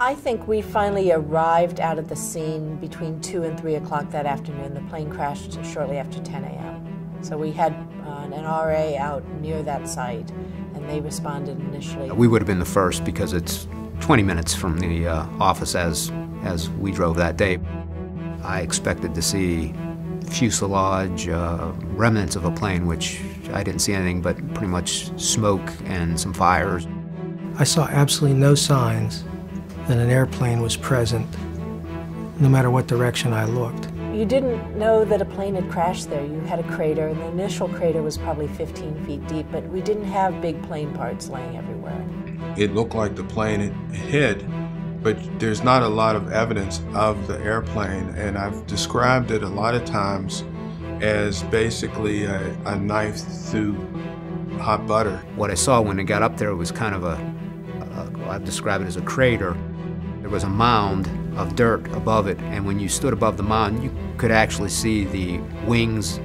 I think we finally arrived out at the scene between 2 and 3 o'clock that afternoon. The plane crashed shortly after 10 a.m. So we had an RA out near that site, and they responded initially. We would have been the first because it's 20 minutes from the office as we drove that day. I expected to see fuselage, remnants of a plane, which I didn't see anything but pretty much smoke and some fires. I saw absolutely no signs that an airplane was present, no matter what direction I looked. You didn't know that a plane had crashed there. You had a crater, and the initial crater was probably 15 feet deep, but we didn't have big plane parts laying everywhere. It looked like the plane had hid, but there's not a lot of evidence of the airplane, and I've described it a lot of times as basically a knife through hot butter. What I saw when it got up there was kind of I've described it as a crater. There was a mound of dirt above it, and when you stood above the mound, you could actually see the wings,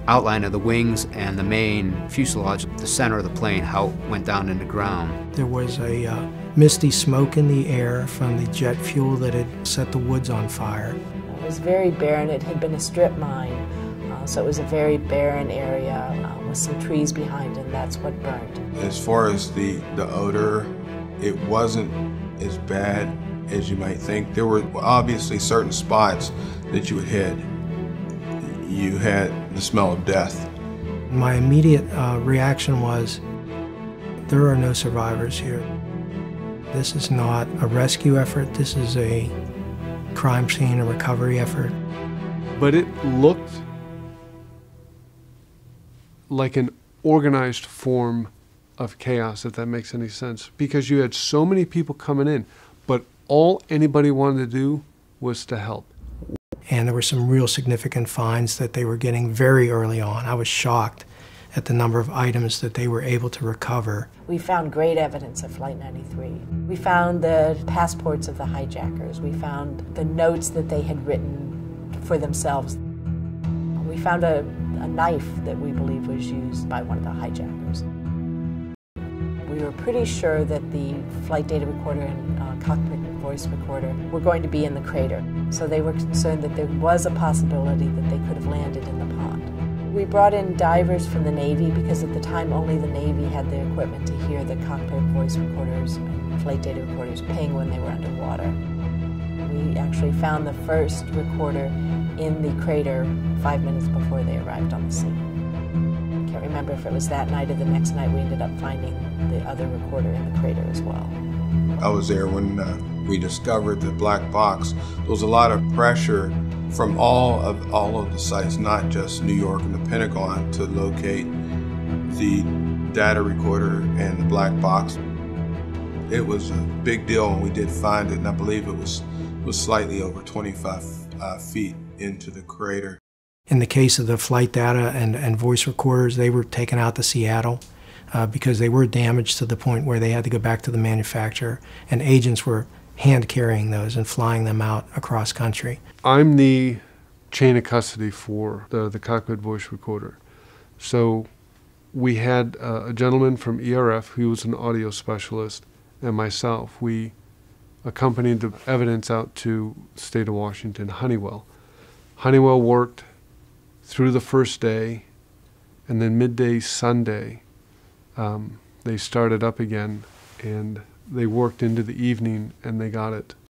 outline of the wings and the main fuselage, the center of the plane, how it went down into the ground. There was a misty smoke in the air from the jet fuel that had set the woods on fire. It was very barren. It had been a strip mine, so it was a very barren area with some trees behind, and that's what burned. As far as the odor, it wasn't as bad as you might think. There were obviously certain spots that you had hit. You had the smell of death. My immediate reaction was, there are no survivors here. This is not a rescue effort. This is a crime scene, a recovery effort. But it looked like an organized form of chaos, if that makes any sense, because you had so many people coming in, but all anybody wanted to do was to help. And there were some real significant finds that they were getting very early on. I was shocked at the number of items that they were able to recover. We found great evidence of Flight 93. We found the passports of the hijackers. We found the notes that they had written for themselves. We found a knife that we believe was used by one of the hijackers. We were pretty sure that the flight data recorder and cockpit voice recorder were going to be in the crater. So they were concerned that there was a possibility that they could have landed in the pond. We brought in divers from the Navy because at the time only the Navy had the equipment to hear the cockpit voice recorders and flight data recorders ping when they were underwater. We actually found the first recorder in the crater 5 minutes before they arrived on the scene. I can't remember if it was that night or the next night we ended up finding the other recorder in the crater as well. I was there when we discovered the black box. There was a lot of pressure from all of the sites, not just New York and the Pentagon, to locate the data recorder and the black box. It was a big deal when we did find it, and I believe it was slightly over 25 feet into the crater. In the case of the flight data and voice recorders, they were taken out to Seattle because they were damaged to the point where they had to go back to the manufacturer, and agents were hand carrying those and flying them out across country. I'm the chain of custody for the cockpit voice recorder. So we had a gentleman from ERF who was an audio specialist, and myself. We accompanied the evidence out to the state of Washington, Honeywell. Honeywell worked through the first day, and then midday Sunday, they started up again, and they worked into the evening, and they got it.